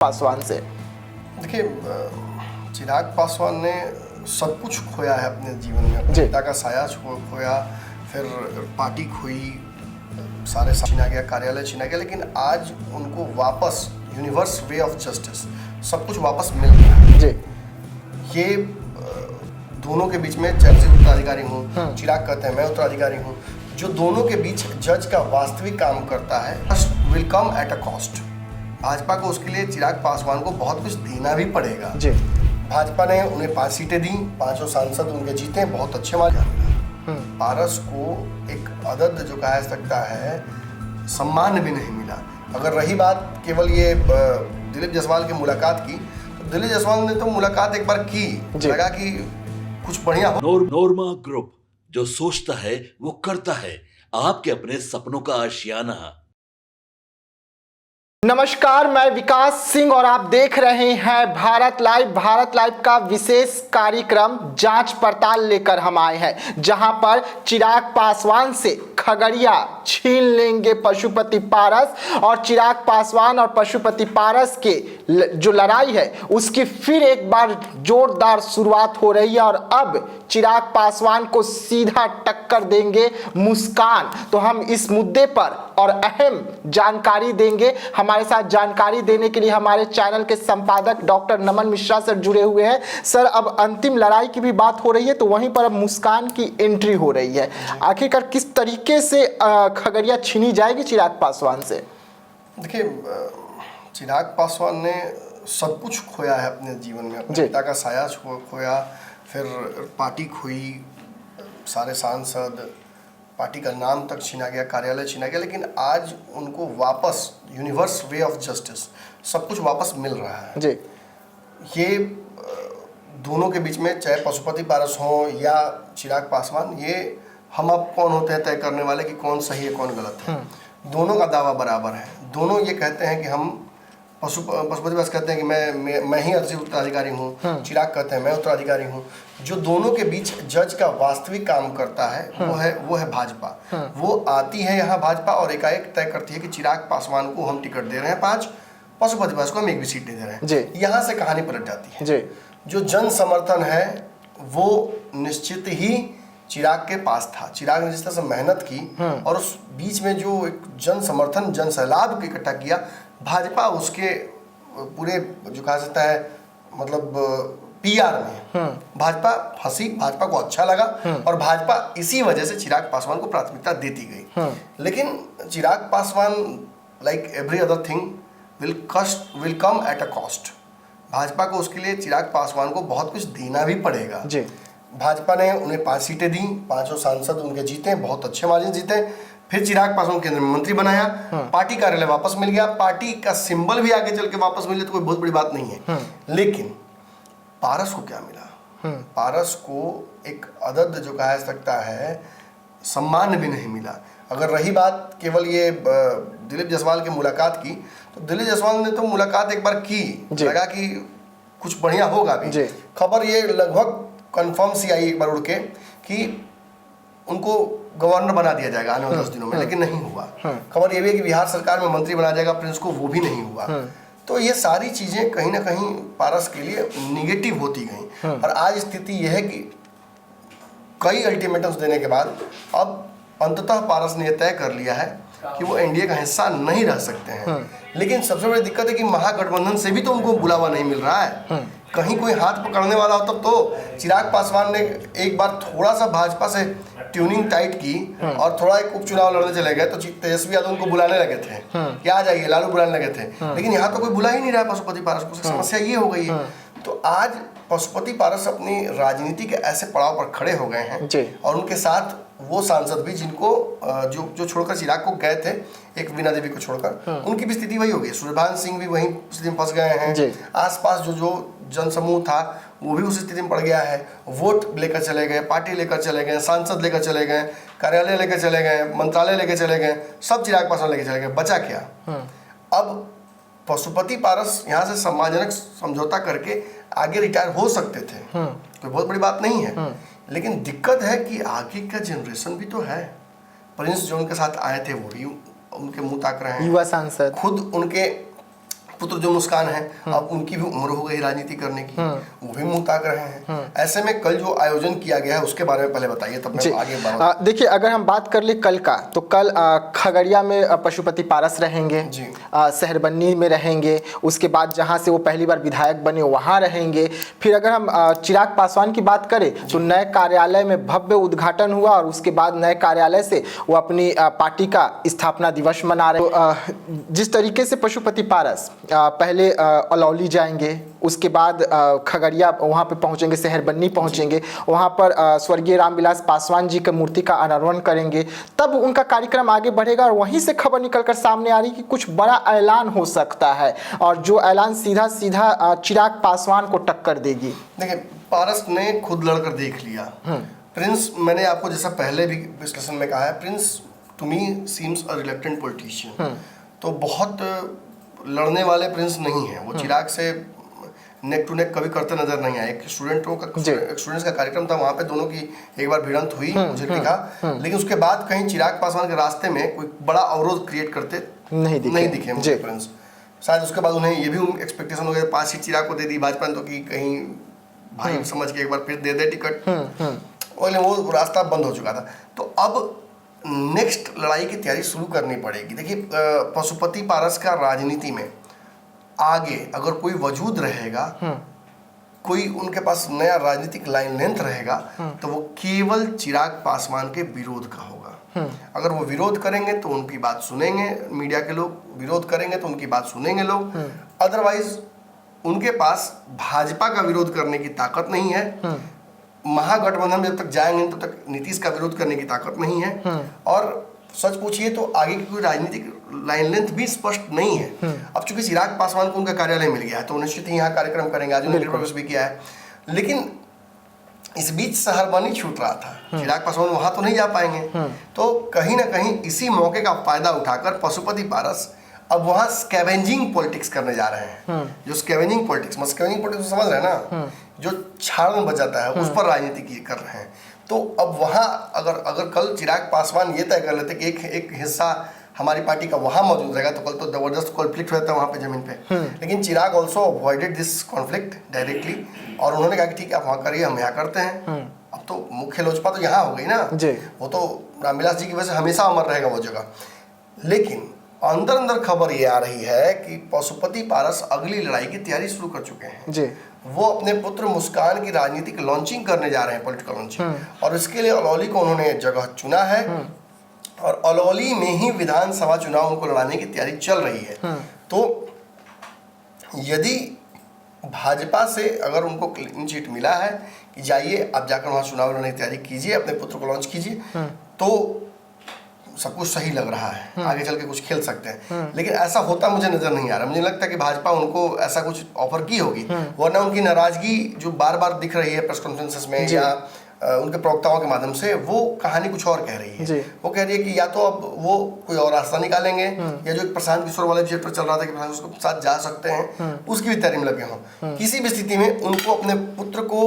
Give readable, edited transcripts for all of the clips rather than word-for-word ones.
पासवान से? देखिए, चिराग पासवान ने सब कुछ खोया है अपने जीवन में। अपने पिता का साया खोया, फिर पार्टी खोई, सारे छीना गया, कार्यालय छीना गया, लेकिन आज उनको वापस यूनिवर्स वे ऑफ जस्टिस सब कुछ वापस मिल गया है जी। ये दोनों के बीच में चर्चित उत्तराधिकारी हूँ, चिराग कहते हैं मैं उत्तराधिकारी हूँ, जो दोनों के बीच जज का वास्तविक काम करता है will come at a cost. Bhajpa को उसके लिए चिराग पासवान को बहुत कुछ देना भी पड़ेगा जी। भाजपा ने उन्हें 5 सीटें दी, 5 सांसद उनके जीते, बहुत अच्छे मार्जिन मिला। पारस को एक अदद जो कहा जा सकता है सम्मान भी नहीं मिला। अगर रही बात केवल ये दिलीप जायसवाल की मुलाकात की, तो दिलीप जायसवाल ने तो मुलाकात एक बार की, लगा कि कुछ बढ़िया हो। नोरमा ग्रुप, जो सोचता है वो करता है, आपके अपने सपनों का आशियाना। नमस्कार, मैं विकास सिंह और आप देख रहे हैं भारत लाइव। भारत लाइव का विशेष कार्यक्रम जांच पड़ताल लेकर हम आए हैं, जहां पर चिराग पासवान से खगड़िया छीन लेंगे पशुपति पारस, और चिराग पासवान और पशुपति पारस के जो लड़ाई है उसकी फिर एक बार जोरदार शुरुआत हो रही है। और अब चिराग पासवान को सीधा टक्कर देंगे मुस्कान। तो हम इस मुद्दे पर और अहम जानकारी देंगे। हमारे साथ जानकारी देने के लिए हमारे चैनल के संपादक डॉक्टर नमन मिश्रा सर जुड़े हुए हैं। सर, अब अंतिम लड़ाई की भी बात हो रही है, तो वहीं पर अब मुस्कान की एंट्री हो रही है। आखिरकार किस तरीके से खगड़िया छीनी जाएगी चिराग पासवान से? देखिए, चिराग पासवान ने सब कुछ खोया है अपने जीवन में। अपने पिता का साया खोया, फिर पार्टी खोई, सारे सांसद, पार्टी का नाम तक छीना गया, कार्यालय छीना गया, लेकिन आज उनको वापस यूनिवर्स वे ऑफ जस्टिस सब कुछ वापस मिल रहा है जी। ये दोनों के बीच में, चाहे पशुपति पारस हो या चिराग पासवान, ये हम अब कौन होते हैं तय करने वाले कि कौन सही है कौन गलत है। दोनों का दावा बराबर है। दोनों ये कहते हैं कि हम पशुपति पारस कहते हैं कि मैं ही उत्तराधिकारी हूँ, चिराग कहते हैं मैं उत्तराधिकारी हूँ। जो दोनों के बीच जज का वास्तविक काम करता है वो है भाजपा। वो आती है यहाँ भाजपा और एकाएक तय करती है कि चिराग पासवान को हम टिकट दे रहे हैं 5, पशुपति पारस को हम 1 भी सीट दे रहे हैं। यहाँ से कहानी पलट जाती है। जो जन समर्थन है वो निश्चित ही चिराग के पास था। चिराग ने जिस तरह से मेहनत की और उस बीच में जो एक जन समर्थन, जन सैलाब इकट्ठा किया, भाजपा उसके पूरे जो कहा जाता है मतलब पीआर में भाजपा फंसी, भाजपा को अच्छा लगा और भाजपा इसी वजह से चिराग पासवान को प्राथमिकता देती गई। लेकिन Chirag Paswan, like every other thing, will come at a cost. Bhajpa को उसके लिए चिराग पासवान को बहुत कुछ देना भी पड़ेगा। भाजपा ने उन्हें 5 सीटें दी, 5 सांसद उनके जीते, बहुत अच्छे मार्जिन जीते। फिर चिराग पासवान केंद्र में मंत्री बनाया, पार्टी कार्यालय वापस मिल गया, पार्टी का सिंबल भी आगे चल के वापस मिले तो कोई बहुत बड़ी बात नहीं है। लेकिन पारस को क्या मिला? पारस को एक अदद जो कहा जा सकता है सम्मान भी नहीं मिला। अगर रही बात केवल ये दिलीप जायसवाल की मुलाकात की, तो दिलीप जायसवाल ने तो मुलाकात एक बार की, लगा कि कुछ बढ़िया होगा भी। खबर ये लगभग कंफर्म सी आई एक बार उड़ के कि उनको गवर्नर बना दिया जाएगा आने वाले 10 दिनों में, लेकिन नहीं हुआ। खबर ये भी है कि बिहार सरकार में मंत्री बनाया जाएगा प्रिंस को, वो भी नहीं हुआ। तो ये सारी चीजें कहीं ना कहीं पारस के लिए निगेटिव होती गई। और आज स्थिति यह है कि कई अल्टीमेटम्स देने के बाद अब अंततः पारस ने यह तय कर लिया है कि वो एनडीए का हिस्सा नहीं रह सकते हैं। लेकिन सबसे बड़ी दिक्कत है कि महागठबंधन से भी तो उनको बुलावा नहीं मिल रहा है। कहीं कोई हाथ पकड़ने वाला हो तब तो चिराग पासवान ने एक बार थोड़ा सा भाजपा से ट्यूनिंग टाइट की और थोड़ा एक उपचुनाव लड़ने चले गए, तो तेजस्वी यादव उनको बुलाने लगे थे कि आ जाइए, लालू बुलाने लगे थे। लेकिन यहाँ तो कोई बुला ही नहीं रहा पशुपति पारस को। समस्या ये हो गई है। तो आज पशुपति पारस अपनी राजनीति के ऐसे पड़ाव पर खड़े हो गए हैं और उनके साथ वो सांसद भी जिनको जो छोड़कर चिराग को गए थे, एक वीणा देवी को छोड़कर, उनकी भी स्थिति वही हो गई। सूर्यभान सिंह भी वहीं स्थिति में फंस गए हैं। आसपास जो जनसमूह था वो भी उस स्थिति में पड़ गया है। वोट लेकर चले गए, पार्टी लेकर चले गए, सांसद लेकर चले गए, कार्यालय लेकर चले गए, मंत्रालय लेकर चले गए, सब चिराग पासवान लेकर चले गए। बचा क्या? अब पशुपति पारस यहाँ से सम्मानजनक समझौता करके आगे रिटायर हो सकते थे, कोई बहुत बड़ी बात नहीं है। लेकिन दिक्कत है कि आगे का जनरेशन भी तो है। प्रिंस जो उनके साथ आए थे वो भी उनके मुंह ताक रहे हैं, युवा सांसद, खुद उनके पुत्र जो मुस्कान है, अब उनकी भी उम्र हो गई राजनीति करने की, वो भी मुंह ताक रहे हैं। ऐसे में कल जो आयोजन किया गया है उसके बारे में पहले बताइए, तब मैं आगे बढ़ूं। देखिए, अगर हम बात कर ले कल का, तो कल खगड़िया में पशुपति पारस रहेंगे, शहरबन्नी में रहेंगे, उसके बाद जहां से वो पहली बार विधायक बने वहां रहेंगे। फिर अगर हम चिराग पासवान की बात करें तो नए कार्यालय में भव्य उद्घाटन हुआ और उसके बाद नए कार्यालय से वो अपनी पार्टी का स्थापना दिवस मना रहे। तो जिस तरीके से पशुपति पारस पहले अलौली जाएंगे, उसके बाद खगड़िया वहाँ पे पहुँचेंगे, शहरबन्नी पहुँचेंगे, वहाँ पर स्वर्गीय रामविलास पासवान जी की मूर्ति का अनावरण करेंगे, तब उनका कार्यक्रम आगे बढ़ेगा। और वहीं से खबर निकलकर सामने आ रही कि कुछ बड़ा ऐलान हो सकता है, और जो ऐलान सीधा सीधा चिराग पासवान को टक्कर देगी। देखिए, पारस ने खुद लड़कर देख लिया। प्रिंस, मैंने आपको जैसा पहले भी डिस्कशन में कहा है, Prince to me seems a reluctant politician. तो बहुत लड़ने वाले प्रिंस नहीं है वो। चिराग से नेक टू नेक कभी करते नजर नहीं आए। एक स्टूडेंट्स का कार्यक्रम था, वहां पे दोनों की एक बार भिड़ंत हुई, मुझे दिखा, लेकिन उसके बाद कहीं चिराग पासवान के रास्ते में कोई बड़ा अवरोध क्रिएट करते नहीं दिखे मुझे प्रिंस। शायद उसके बाद उन्हें ये भी एक्सपेक्टेशन हो गया 5 सीट चिराग को दे दी भाजपा ने, तो कि कहीं भाई समझ के एक बार फिर दे दे टिकट, वो रास्ता बंद हो चुका था। तो अब नेक्स्ट लड़ाई की तैयारी शुरू करनी पड़ेगी। देखिए, पशुपति पारस का राजनीति में आगे अगर कोई वजूद रहेगा, कोई उनके पास नया राजनीतिक लाइन लेंथ रहेगा, तो वो केवल चिराग पासवान के विरोध का होगा। अगर वो विरोध करेंगे तो उनकी बात सुनेंगे मीडिया के लोग, विरोध करेंगे तो उनकी बात सुनेंगे लोग। अदरवाइज उनके पास भाजपा का विरोध करने की ताकत नहीं है। महागठबंधन में जब तक जाएंगे तब तक नीतीश का विरोध करने की ताकत नहीं है। और सच पूछिए तो आगे की कोई राजनीतिक लाइन लेंथ भी स्पष्ट नहीं है। अब चूंकि चिराग पासवान को उनका कार्यालय मिल गया है तो निश्चित ही यहाँ कार्यक्रम करेंगे, आज उन्होंने प्रवेश भी किया है। लेकिन इस बीच शहरबन्नी छूट रहा था, चिराग पासवान वहां तो नहीं जा पाएंगे। तो कहीं ना कहीं इसी मौके का फायदा उठाकर पशुपति पारस अब वहां स्कैवेंजिंग पॉलिटिक्स करने जा रहे हैं। जो स्कैवेंजिंग पॉलिटिक्स समझ रहे हैं ना, जो छाड़ में बच जाता है, उस पर राजनीति कर रहे हैं। तो अब वहां अगर कल चिराग पासवान ये तय कर लेते कि एक हिस्सा हमारी पार्टी का वहां मौजूद रहेगा, तो कल तो जबरदस्त कॉन्फ्लिक्ट रहता है वहां पे जमीन पे। लेकिन Chirag also avoided this conflict directly, और उन्होंने कहा कि ठीक है आप वहां करिए, हम यहाँ करते हैं। अब तो मुख्य लोजपा तो यहाँ हो गई ना, वो तो रामविलास जी की वजह से हमेशा अमर रहेगा वो जगह। लेकिन अंदर अंदर खबर ये आ रही है कि पशुपति पारस अगली लड़ाई की तैयारी शुरू कर चुके हैं। वो अपने पुत्र मुस्कान की राजनीतिक लॉन्चिंग करने जा रहे हैं, पॉलिटिकल लॉन्चिंग, और इसके लिए अलौली को उन्होंने जगह चुना है। और अलौली में ही विधानसभा चुनाव उनको लड़ाने की तैयारी चल रही है। तो यदि भाजपा से अगर उनको क्लीन चिट मिला है कि जाइए आप जाकर वहां चुनाव लड़ने की तैयारी कीजिए, अपने पुत्र को लॉन्च कीजिए, तो सब कुछ सही लग रहा है, आगे चल के कुछ खेल सकते हैं। लेकिन ऐसा होता मुझे नजर नहीं आ रहा। मुझे लगता है कि भाजपा उनको ऐसा कुछ ऑफर की होगी, वरना उनकी नाराजगी जो बार बार दिख रही है प्रेस कॉन्फ्रेंसेस में या उनके प्रवक्ताओं के माध्यम से, वो कहानी कुछ और कह रही है। वो कह रही है कि या तो अब वो कोई और रास्ता निकालेंगे, या जो प्रशांत किशोर वाले चैप्टर चल रहा था कि प्रशांत उसके साथ जा सकते हैं, उसकी भी तैयारी में लगे हों। किसी भी स्थिति में उनको अपने पुत्र को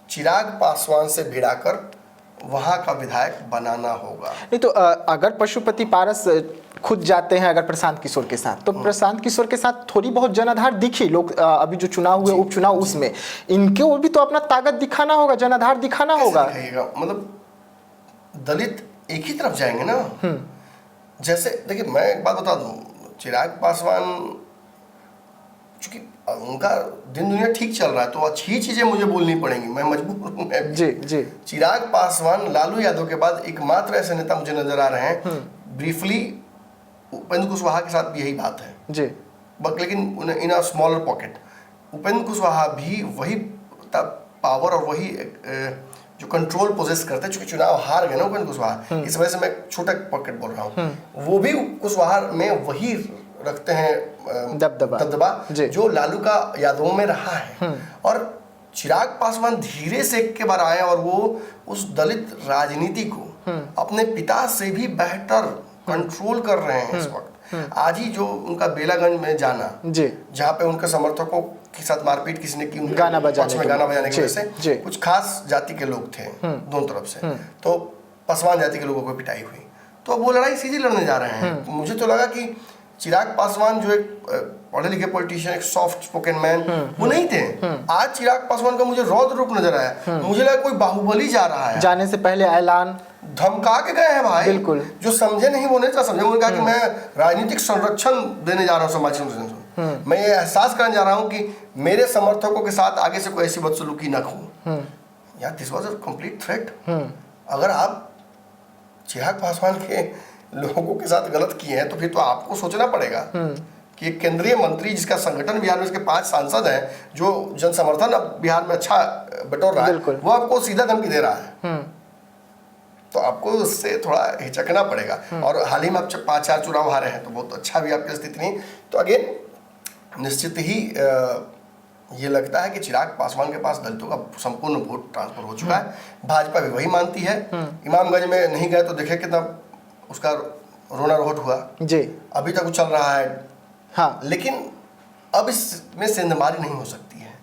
चिराग पासवान से भिड़ाकर वहां का विधायक बनाना होगा। नहीं तो अगर पशुपति पारस खुद जाते हैं अगर प्रशांत किशोर के साथ, तो प्रशांत किशोर के साथ थोड़ी बहुत जनाधार दिखी। लोग अभी जो चुनाव हुए उपचुनाव, उसमें इनके वो भी तो अपना ताकत दिखाना होगा, जनाधार दिखाना होगा। मतलब दलित एक ही तरफ जाएंगे ना। जैसे देखिए, मैं एक बात बता दूं, चिराग पासवान चूंकि उनका दिन दुनिया ठीक चल रहा है तो अच्छी चीजें मुझे बोलनी पड़ेंगी, मैं मजबूर हूँ। जी। चिराग पासवान लालू यादव के बाद एकमात्र ऐसे नेता मुझे नजर आ रहे हैं, ब्रीफली उपेंद्र कुशवाहा के साथ भी यही बात है जी, लेकिन in a smaller pocket. Upendra Kushwaha भी वही पावर और वही जो कंट्रोल पोजेस करते हैं। चूंकि चुनाव हार गए ना उपेंद्र कुशवाहा, इस वजह से मैं छोटा पॉकेट बोल रहा हूँ, वो भी कुशवाहा में वही रखते हैं दबदबा जो लालू का यादवों में रहा है। और चिराग पासवान धीरे से एक के बार आए और वो उस दलित राजनीति को अपने पिता से भी बेहतर कंट्रोल कर रहे हैं इस वक्त। आज ही जो उनका बेलागंज में जाना, जहाँ पे उनके समर्थकों के साथ मारपीट किसी ने की, गाना बजाने की वजह से, कुछ खास जाति के लोग थे दोनों तरफ से, तो पासवान जाति के लोगों को पिटाई हुई। तो वो लड़ाई सीधी लड़ने जा रहे हैं। मुझे तो लगा कि चिराग पासवान जो एक पढ़े लिखे पॉलिटिशियन, एक सॉफ्ट स्पोकन मैन, वो नहीं थे। आज चिराग पासवान का मुझे रौद्र रूप नजर आया। मुझे लगा कोई बाहुबली जा रहा है। जाने से पहले ऐलान धमका के गए हैं भाई। बिल्कुल। जो समझे नहीं वो नहीं था समझे। उन्होंने कहा कि मैं राजनीतिक संरक्षण देने जा रहा हूँ सामाजिक संरक्षण। मैं ये एहसास करने जा रहा हूँ कि मेरे समर्थकों के साथ आगे से कोई ऐसी बदसलूकी न हो। यार this was a complete threat. अगर आप चिराग पासवान के लोगों के साथ गलत किए हैं तो फिर तो आपको सोचना पड़ेगा कि एक केंद्रीय मंत्री जिसका संगठन बिहार में, उसके 5 सांसद हैं, जो जन समर्थन अब बिहार में अच्छा बटोर रहा है, वो आपको सीधा धमकी दे रहा है। तो आपको उससे थोड़ा हिचकना पड़ेगा। और हाल ही में आप 5-4 चुनाव हारे हैं तो बहुत अच्छा भी आपकी स्थिति नहीं। तो अगेन निश्चित ही ये लगता है कि चिराग पासवान के पास दलितों का संपूर्ण वोट ट्रांसफर हो चुका है। भाजपा भी वही मानती है। इमामगंज में नहीं गए तो देखे कितना उसका रोना रोहट हुआ जी, अभी तक वो चल रहा है। हाँ, लेकिन अब इसमें सेंधमारी नहीं हो सकती है।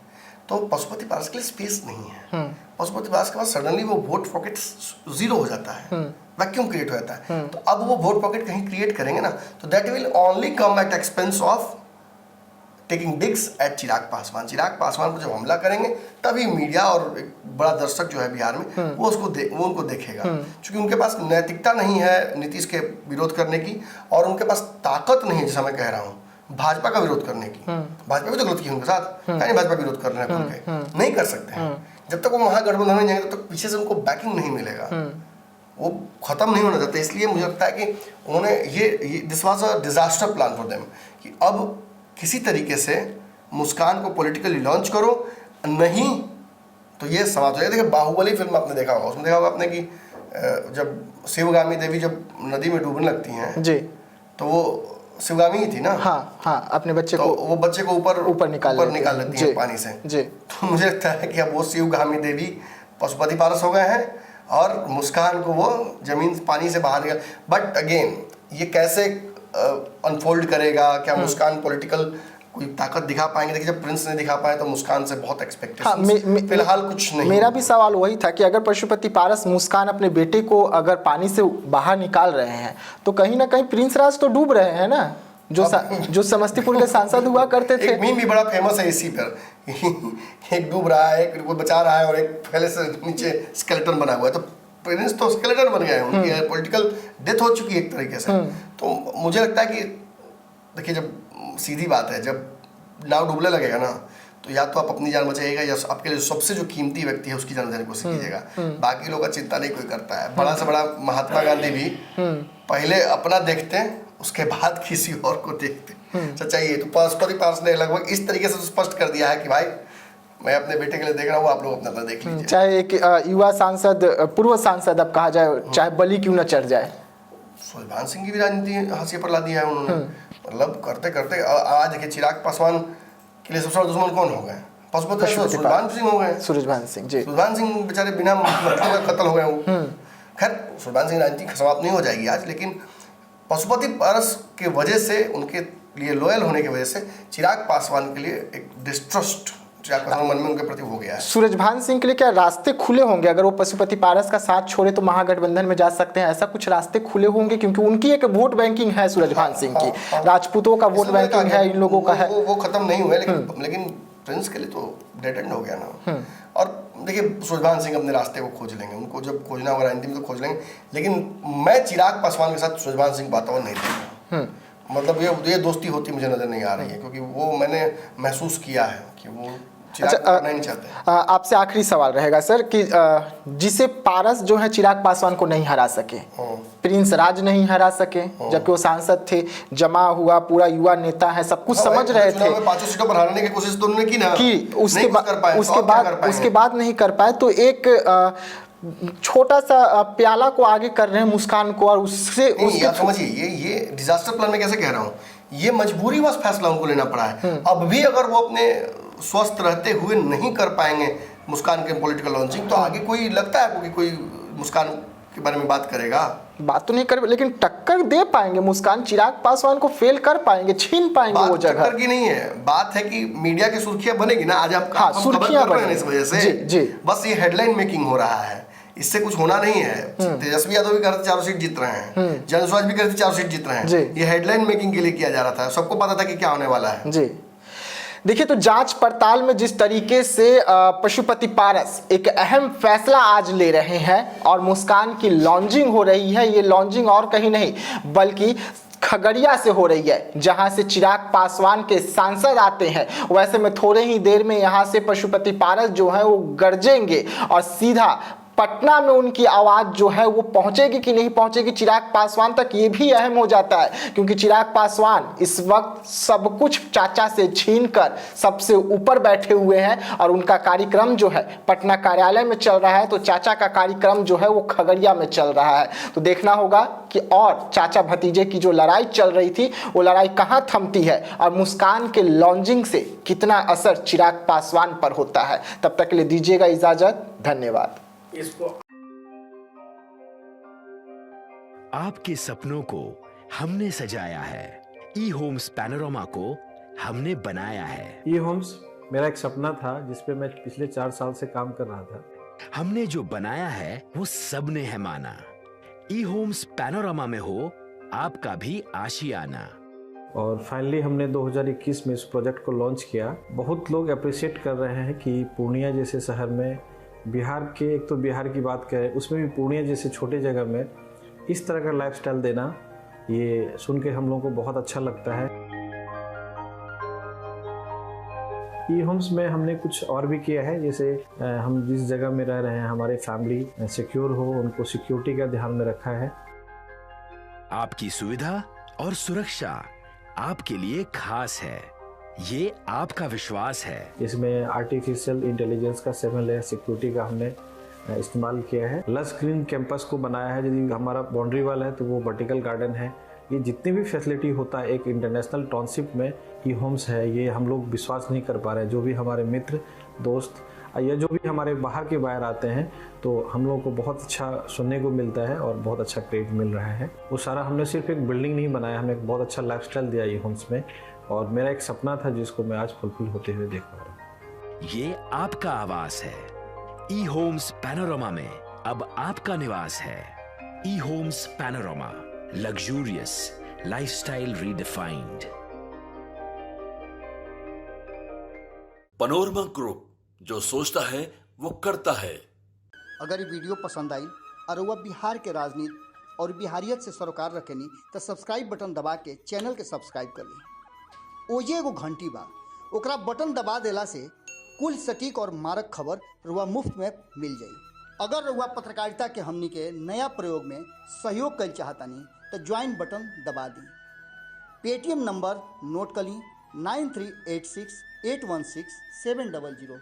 तो पशुपति पारस के लिए स्पेस नहीं है। पशुपति पारस के बाद सडनली वो वोट पॉकेट 0 हो जाता है, वैक्यूम क्रिएट हो जाता है। तो अब वो वोट पॉकेट कहीं क्रिएट करेंगे ना, तो that will only come at expense of taking digs at Chirag Paswan. Chirag Paswan पर जब हमला करेंगे तभी मीडिया और एक बड़ा दर्शक जो है बिहार में वो उनको देखेगा। क्योंकि उनके पास नैतिकता नहीं है नीतीश के विरोध करने की, और उनके पास ताकत नहीं है, जैसा मैं कह रहा हूँ, भाजपा का विरोध करने की। भाजपा भी तो गलत की उनके साथ, कहीं भाजपा विरोध कर रहे हैं खुल के, नहीं कर सकते हैं। जब तक वो महागठबंधन में जाएंगे तब तक पीछे से उनको बैकिंग नहीं मिलेगा, वो खत्म नहीं होना चाहते। इसलिए मुझे लगता है कि उन्होंने ये this was a disaster plan for them कि अब किसी तरीके से मुस्कान को पॉलिटिकली लॉन्च करो, नहीं तो ये समाप्त हो जाएगा। देखिए बाहुबली फिल्म आपने देखा होगा, उसमें देखा होगा आपने कि जब शिवगामी देवी जब नदी में डूबने लगती हैं जी, तो वो शिवगामी ही थी ना। हाँ हाँ, अपने बच्चे तो को वो बच्चे को ऊपर निकाल लेती है पानी से जी। तो मुझे लगता है कि अब वो शिवगामी देवी पशुपति पारस हो गए हैं और मुस्कान को वो जमीन पानी से बाहर निकाल। बट अगेन ये कैसे अनफोल्ड करेगा, क्या मुस्कान पॉलिटिकल कोई ताकत दिखा पाएंगे? देखिए जब प्रिंस ने दिखा पाए तो मुस्कान से बहुत एक्सपेक्टेशंस फिलहाल कुछ नहीं। मेरा भी सवाल वही था कि अगर पशुपति पारस मुस्कान अपने बेटे को अगर पानी से बाहर निकाल रहे हैं तो कहीं ना कहीं प्रिंस राज तो डूब रहे हैं ना, जो समस्तीपुर के सांसद हुआ करते थे। एक मीम भी बड़ा फेमस है इसी पर एक डूब रहा है, एक बचा रहा है और एक पहले से नीचे स्केलेटन बना हुआ है। तो प्रिंस तो स्केलेटन बन गए हैं, उनकी पॉलिटिकल डेथ हो चुकी है एक तरीके से। तो मुझे लगता है कि देखिए जब सीधी बात है, जब नाव डूबने लगेगा ना तो या तो आप अपनी जान बचाइएगा या आपके लिए सबसे जो कीमती व्यक्ति है उसकी जान बचाने की कोशिश कीजिएगा। बाकी लोगों का चिंता नहीं कोई करता है। बड़ा से बड़ा महात्मा गांधी भी पहले अपना देखते हैं उसके बाद किसी और को देखते। सच्चाई है। तो पशुपति पारस ने लगभग इस तरीके से स्पष्ट कर दिया है कि भाई मैं अपने बेटे के लिए देख रहा हूँ, आप लोग अपना देख लीजिए। चाहे एक युवा सांसद, पूर्व सांसद अब कहा जाए, चाहे बलि क्यों न चढ़ जाए। सुरभान सिंह की भी राजनीति हाशिए पर ला दिया है उन्होंने। मतलब करते करते आज देखिए चिराग पासवान के लिए सबसे बड़ा दुश्मन कौन हो गए? पशुपति सुरभान सिंह हो गए। सुरभान सिंह जी, सुरभान सिंह बेचारे बिना मतलब का कत्ल हो गए वो। खैर सुरभान सिंह राजनीति समाप्त नहीं हो जाएगी आज, लेकिन पशुपति पारस के वजह से, उनके लिए लॉयल होने की वजह से चिराग पासवान के लिए एक डिस्ट्रस्ट चिराग पासवान मन में उनके प्रति हो गया है। सूरजभान सिंह के लिए क्या रास्ते खुले होंगे? अगर वो पशुपति पारस का साथ छोड़े तो महागठबंधन में जा सकते हैं, ऐसा कुछ रास्ते खुले होंगे? क्योंकि उनकी एक वोट बैंकिंग है सूरजभान सिंह की, राजपूतों का वोट बैंकिंग है, इन लोगों का है। वो खत्म नहीं हुए, लेकिन प्रिंस के लिए तो डेड एंड हो गया ना। और देखिए सूरजभान सिंह अपने रास्ते को खोज लेंगे, उनको जब खोजना होगा राजनीति में तो खोज लेंगे। लेकिन मैं चिराग पासवान के साथ सूरजभान सिंह वातावरण नहीं देखूंगा। मतलब ये दोस्ती होती मुझे नजर नहीं आ रही है, क्योंकि वो मैंने महसूस किया है कि वो नहीं चाहते। आपसे आखिरी सवाल रहेगा सर कि जिसे पारस जो है चिराग पासवान को नहीं हरा सके, प्रिंस राज नहीं हरा सके, जबकि वो सांसद थे, जमा हुआ पूरा युवा नेता है, सब कुछ समझ रहे थे, 5 सीटों पर हारने की कोशिश तो उन्होंने की ना, उसके बाद नहीं कर पाए। तो एक छोटा सा प्याला को आगे कर रहे हैं मुस्कान को, और उससे समझिए ये डिजास्टर प्लान में कैसे कह रहा हूँ, ये मजबूरी बस फैसला उनको लेना पड़ा है। अब भी अगर वो अपने स्वस्थ रहते हुए नहीं कर पाएंगे मुस्कान के पॉलिटिकल लॉन्चिंग, तो आगे कोई लगता है कि कोई मुस्कान के बारे में बात करेगा? बात तो नहीं कर, लेकिन टक्कर दे पाएंगे मुस्कान, चिराग पासवान को फेल कर पाएंगे, छीन पाएंगे वो जगह। टक्कर की नहीं है बात, है कि मीडिया की सुर्खियां बनेगी ना। आज आप सुर्खियां बनेगी इस वजह से जी, बस ये हेडलाइन मेकिंग हो रहा है इससे कुछ होना नहीं है। तेजस्वी यादव भी करते 4 सीट जीत रहे हैं, जनस्वराज भी करते 4 सीट जीत रहे हैं। ये हेडलाइन मेकिंग के लिए किया जा रहा था, सबको पता था कि क्या होने वाला है। जी देखिए, तो जांच पड़ताल में जिस तरीके से पशुपति पारस एक अहम फैसला आज ले रहे हैं और मुस्कान की लॉन्चिंग हो रही है, ये लॉन्चिंग और कहीं नहीं बल्कि खगड़िया से हो रही है, जहां से चिराग पासवान के सांसद आते हैं। वैसे में थोड़े ही देर में यहां से पशुपति पारस जो है वो गरजेंगे और सीधा पटना में उनकी आवाज जो है वो पहुंचेगी कि नहीं पहुंचेगी चिराग पासवान तक, ये भी अहम हो जाता है, क्योंकि चिराग पासवान इस वक्त सब कुछ चाचा से छीनकर सबसे ऊपर बैठे हुए हैं और उनका कार्यक्रम जो है पटना कार्यालय में चल रहा है, तो चाचा का कार्यक्रम जो है वो खगड़िया में चल रहा है। तो देखना होगा कि और चाचा भतीजे की जो लड़ाई चल रही थी वो लड़ाई कहां थमती है और मुस्कान के लॉन्चिंग से कितना असर चिराग पासवान पर होता है। तब तक के लिए दीजिएगा इजाजत, धन्यवाद। इसको आपके सपनों को हमने सजाया है, ई होम्स पैनोरामा को हमने बनाया है। ई होम्स मेरा एक सपना था जिस पे मैं पिछले 4 साल से काम कर रहा था। हमने जो बनाया है वो सबने है माना। ई होम्स पैनोरामा में हो आपका भी आशियाना। और फाइनली हमने 2021 में इस प्रोजेक्ट को लॉन्च किया। बहुत लोग अप्रिशिएट कर रहे हैं कि पूर्णिया जैसे शहर में, बिहार के, एक तो बिहार की बात करें उसमें भी पूर्णिया जैसे छोटे जगह में इस तरह का लाइफस्टाइल देना, ये सुन के हम लोगों को बहुत अच्छा लगता है। ई होम्स में हमने कुछ और भी किया है, जैसे हम जिस जगह में रह रहे हैं हमारे फैमिली सिक्योर हो, उनको सिक्योरिटी का ध्यान में रखा है। आपकी सुविधा और सुरक्षा आपके लिए खास है, ये आपका विश्वास है। इसमें आर्टिफिशियल इंटेलिजेंस का 7 लेयर सिक्योरिटी का हमने इस्तेमाल किया है। लस ग्रीन कैंपस को बनाया है, यदि हमारा बाउंड्री वाल है तो वो वर्टिकल गार्डन है। ये जितनी भी फैसिलिटी होता है एक इंटरनेशनल टाउनशिप में ई होम्स है, ये हम लोग विश्वास नहीं कर पा रहे हैं। जो भी हमारे मित्र दोस्त या जो भी हमारे बाहर के बाहर आते हैं तो हम लोगों को बहुत अच्छा सुनने को मिलता है और बहुत अच्छा क्रेडिट मिल रहा है। वो सारा हमने सिर्फ एक बिल्डिंग नहीं बनाया, हमें एक बहुत अच्छा लाइफस्टाइल दिया ई होम्स में, और मेरा एक सपना था जिसको मैं आज फुलफिल होते हुए देख पा रहा हूँ। ये आपका आवास है। ई होम्स पैनोरामा में अब आपका निवास है। E Homes Panorama, luxurious lifestyle redefined. Panorama group, जो सोचता है वो करता है। अगर ये वीडियो पसंद आई और वह बिहार के राजनीति और बिहारियत से सरोकार रखेनी तो सब्सक्राइब बटन दबा के चैनल के सब्सक्राइब कर ली। ओजे एगो घंटी बा, ओकरा बटन दबा देला से कुल सटीक और मारक खबर रुआ मुफ्त में मिल जाई। अगर रुआ पत्रकारिता के हमनी के नया प्रयोग में सहयोग कर चाहतानी तो ज्वाइन बटन दबा दी। पेटीएम नंबर नोट कर ली 9386 816 700।